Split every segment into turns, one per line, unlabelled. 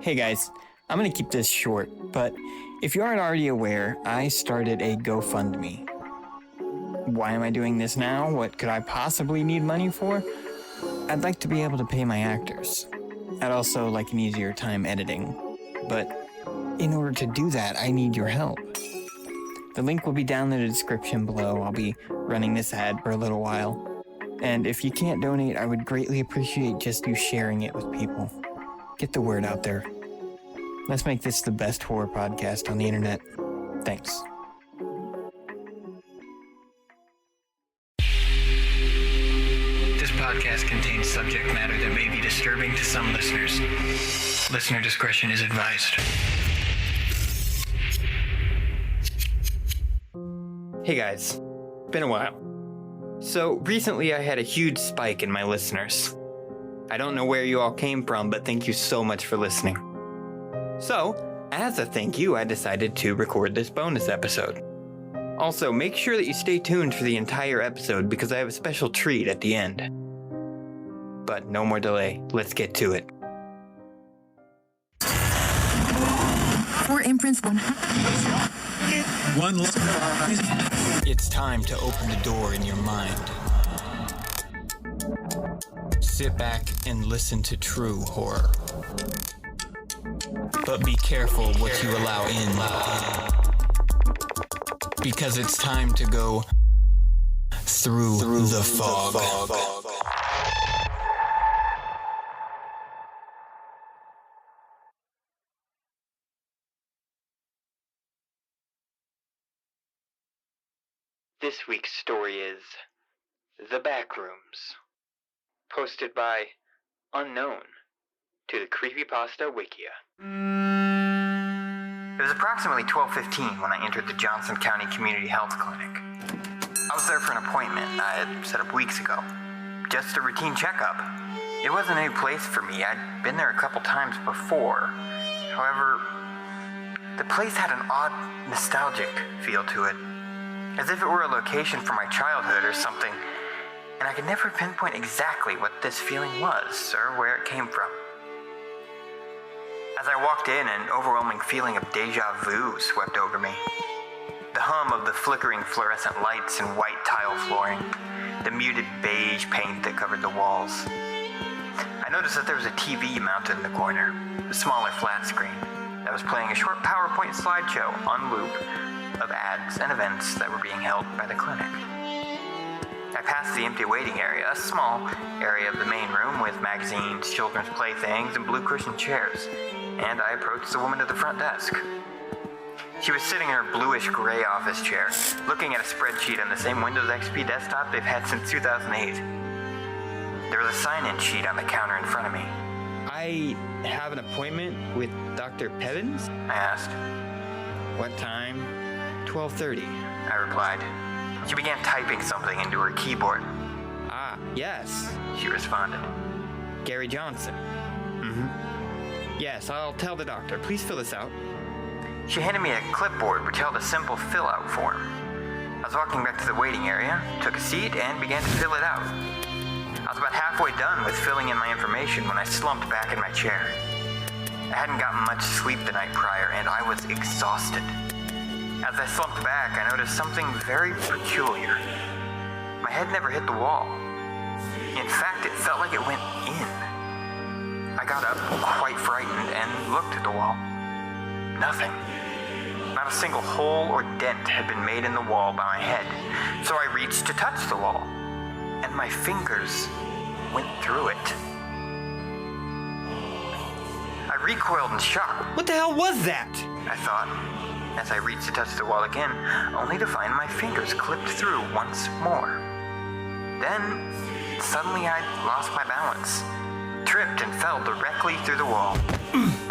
Hey guys, I'm gonna keep this short, but if you aren't already aware, I started a GoFundMe. Why am I doing this now? What could I possibly need money for? I'd like to be able to pay my actors. I'd also like an easier time editing. But in order to do that, I need your help. The link will be down in the description below. I'll be running this ad for a little while. And if you can't donate, I would greatly appreciate just you sharing it with people. Get the word out there. Let's make this the best horror podcast on the internet. Thanks. This podcast contains subject matter that may be disturbing to some listeners. Listener discretion is advised. Hey guys, been a while. So recently I had a huge spike in my listeners. I don't know where you all came from, but thank you so much for listening. So, as a thank you, I decided to record this bonus episode. Also, make sure that you stay tuned for the entire episode because I have a special treat at the end. But no more delay, let's get to it.
For imprints one.
It's time to open the door in your mind. Sit back and listen to true horror. But be careful what you allow in. Because it's time to go through the fog. This week's story is The Backrooms, posted by Unknown to the creepypasta wiki. It was approximately 12:15 when I entered the Johnson County Community Health Clinic. I was there for an appointment I had set up weeks ago. Just a routine checkup. It wasn't a new place for me. I'd been there a couple times before. However, the place had an odd, nostalgic feel to it. As if it were a location from my childhood or something. And I could never pinpoint exactly what this feeling was or where it came from. As I walked in, an overwhelming feeling of deja vu swept over me. The hum of the flickering fluorescent lights and white tile flooring, the muted beige paint that covered the walls. I noticed that there was a TV mounted in the corner, a smaller flat screen, that was playing a short PowerPoint slideshow on loop of ads and events that were being held by the clinic. I passed the empty waiting area, a small area of the main room with magazines, children's playthings, and blue cushioned chairs, and I approached the woman at the front desk. She was sitting in her bluish-gray office chair, looking at a spreadsheet on the same Windows XP desktop they've had since 2008. There was a sign-in sheet on the counter in front of me. I have an appointment with Dr. Pevins? I asked. What time? 12:30, I replied. She began typing something into her keyboard. Ah, yes, she responded. Gary Johnson. Yes, I'll tell the doctor. Please fill this out. She handed me a clipboard which held a simple fill-out form. I was walking back to the waiting area, took a seat, and began to fill it out. I was about halfway done with filling in my information when I slumped back in my chair. I hadn't gotten much sleep the night prior, and I was exhausted. As I slumped back, I noticed something very peculiar. My head never hit the wall. In fact, it felt like it went in. I got up, quite frightened, and looked at the wall. Nothing. Not a single hole or dent had been made in the wall by my head, so I reached to touch the wall, and my fingers went through it. I recoiled in shock. What the hell was that? I thought, as I reached to touch the wall again, only to find my fingers clipped through once more. Then, suddenly I lost my balance, tripped and fell directly through the wall.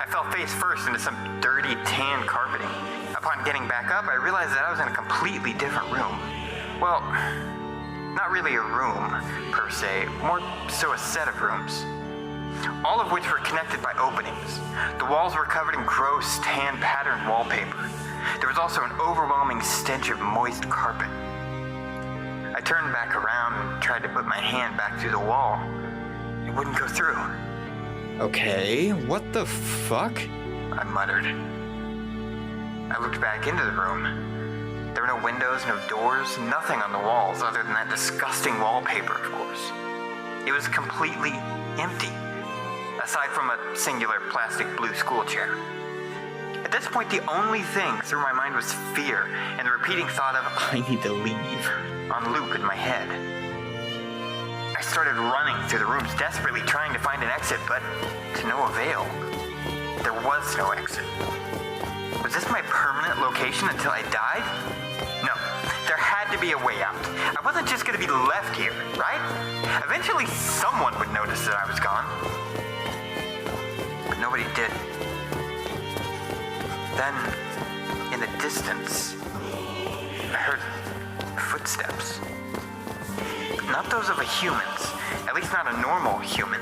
I fell face first into some dirty tan carpeting. Upon getting back up, I realized that I was in a completely different room. Well, not really a room, per se, more so a set of rooms. All of which were connected by openings. The walls were covered in gross tan patterned wallpaper. There was also an overwhelming stench of moist carpet. I turned back around and tried to put my hand back through the wall. It wouldn't go through.
Okay, what the fuck?
I muttered. I looked back into the room. There were no windows, no doors, nothing on the walls other than that disgusting wallpaper, of course. It was completely empty, aside from a singular plastic blue school chair. At this point, the only thing through my mind was fear and the repeating thought of,
I need to leave.
on loop in my head. I started running through the rooms, desperately trying to find an exit, but to no avail. There was no exit. Was this my permanent location until I died? No, there had to be a way out. I wasn't just going to be left here, right? Eventually someone would notice that I was gone. But nobody did. Then, in the distance, I heard footsteps. Not those of a human's, at least not a normal human.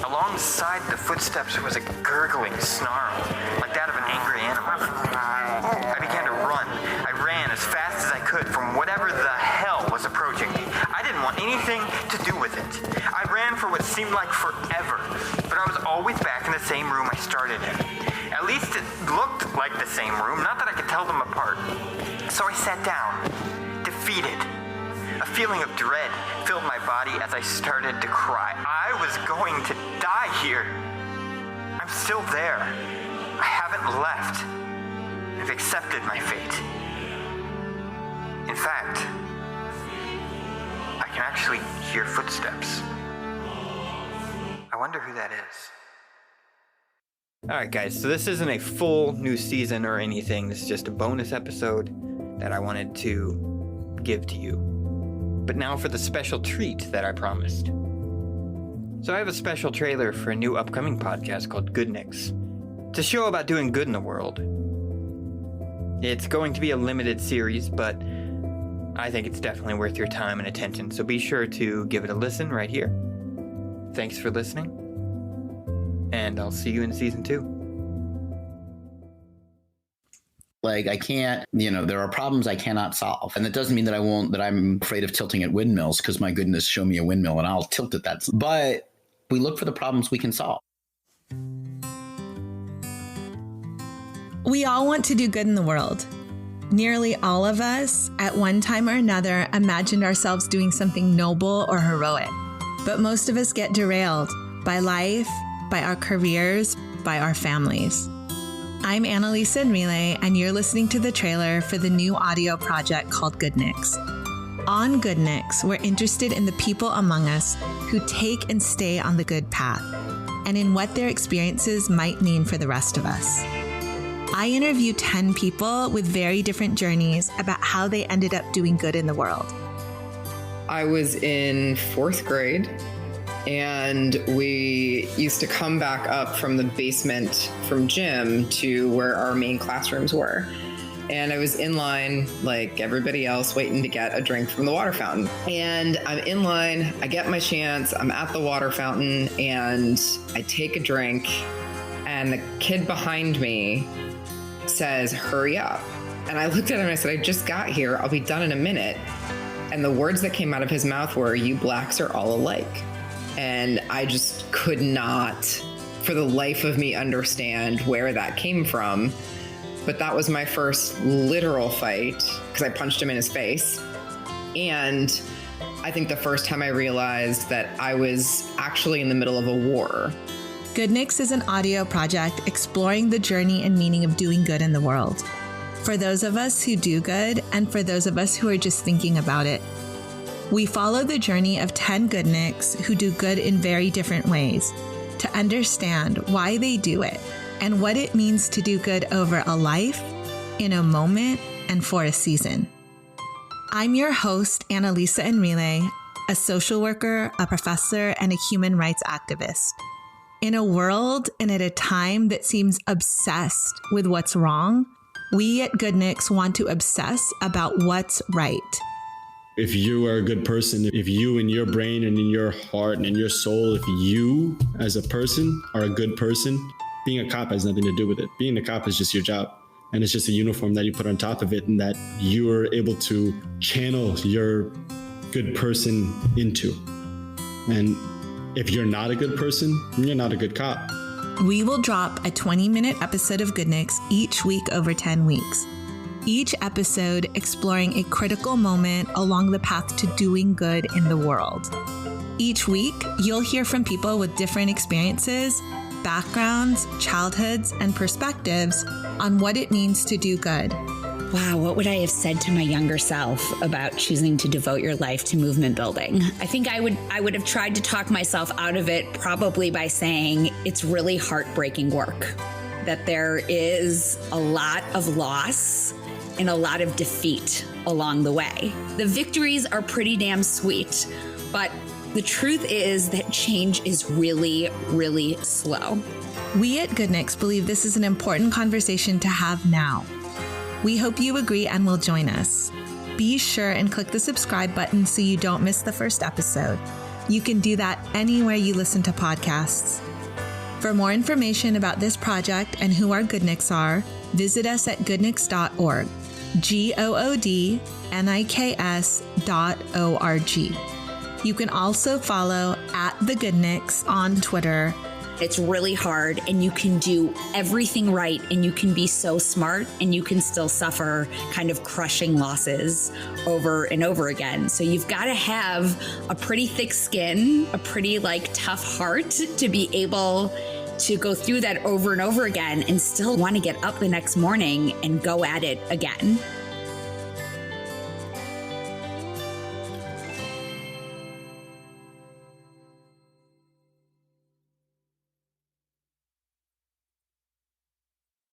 Alongside the footsteps was a gurgling snarl, like that of an angry animal. I began to run. I ran as fast as I could from whatever the hell was approaching me. I didn't want anything to do with it. I ran for what seemed like forever, but I was always back in the same room I started in. At least it looked like the same room, not that I could tell them apart. So I sat down, defeated. A feeling of dread filled my body as I started to cry. I was going to die here. I'm still there. I haven't left. I've accepted my fate. In fact, I can actually hear footsteps. I wonder who that is.
Alright guys, so this isn't a full new season or anything. This is just a bonus episode that I wanted to give to you. But now for the special treat that I promised. So I have a special trailer for a new upcoming podcast called Goodnix. It's a show about doing good in the world. It's going to be a limited series, but I think it's definitely worth your time and attention, so be sure to give it a listen right here. Thanks for listening, and I'll see you in season 2.
Like, I can't, there are problems I cannot solve. And that doesn't mean that I'm afraid of tilting at windmills, because my goodness, show me a windmill and I'll tilt at that. But we look for the problems we can solve.
We all want to do good in the world. Nearly all of us, at one time or another, imagined ourselves doing something noble or heroic. But most of us get derailed by life, by our careers, by our families. I'm Annalisa Enrile, and you're listening to the trailer for the new audio project called Goodnix. On Goodnix, we're interested in the people among us who take and stay on the good path, and in what their experiences might mean for the rest of us. I interview 10 people with very different journeys about how they ended up doing good in the world.
I was in 4th grade, and we used to come back up from the basement from gym to where our main classrooms were. And I was in line like everybody else, waiting to get a drink from the water fountain. And I'm in line, I get my chance, I'm at the water fountain, and I take a drink, and the kid behind me says, "Hurry up." And I looked at him and I said, "I just got here, I'll be done in a minute." And the words that came out of his mouth were, "You blacks are all alike." And I just could not, for the life of me, understand where that came from. But that was my first literal fight, because I punched him in his face. And I think the first time I realized that I was actually in the middle of a war.
Goodnix is an audio project exploring the journey and meaning of doing good in the world. For those of us who do good, and for those of us who are just thinking about it. We follow the journey of 10 Goodniks who do good in very different ways to understand why they do it and what it means to do good over a life, in a moment, and for a season. I'm your host, Annalisa Enrile, a social worker, a professor, and a human rights activist. In a world and at a time that seems obsessed with what's wrong, we at Goodniks want to obsess about what's right.
If you are a good person, if you in your brain and in your heart and in your soul, if you as a person are a good person, being a cop has nothing to do with it. Being a cop is just your job. And it's just a uniform that you put on top of it, and that you are able to channel your good person into. And If you're not a good person, you're not a good cop.
We will drop a 20-minute episode of Goodniks each week over 10 weeks. Each episode exploring a critical moment along the path to doing good in the world. Each week, you'll hear from people with different experiences, backgrounds, childhoods, and perspectives on what it means to do good.
Wow, what would I have said to my younger self about choosing to devote your life to movement building? I think I would have tried to talk myself out of it, probably by saying it's really heartbreaking work, that there is a lot of loss and a lot of defeat along the way. The victories are pretty damn sweet, but the truth is that change is really, really slow.
We at Goodniks believe this is an important conversation to have now. We hope you agree and will join us. Be sure and click the subscribe button so you don't miss the first episode. You can do that anywhere you listen to podcasts. For more information about this project and who our Goodniks are, visit us at goodniks.org. GOODNIKS.org. You can also follow @TheGoodniks on Twitter.
It's really hard, and you can do everything right, and you can be so smart, and you can still suffer kind of crushing losses over and over again. So you've got to have a pretty thick skin, a pretty tough heart to be able to go through that over and over again and still want to get up the next morning and go at it again.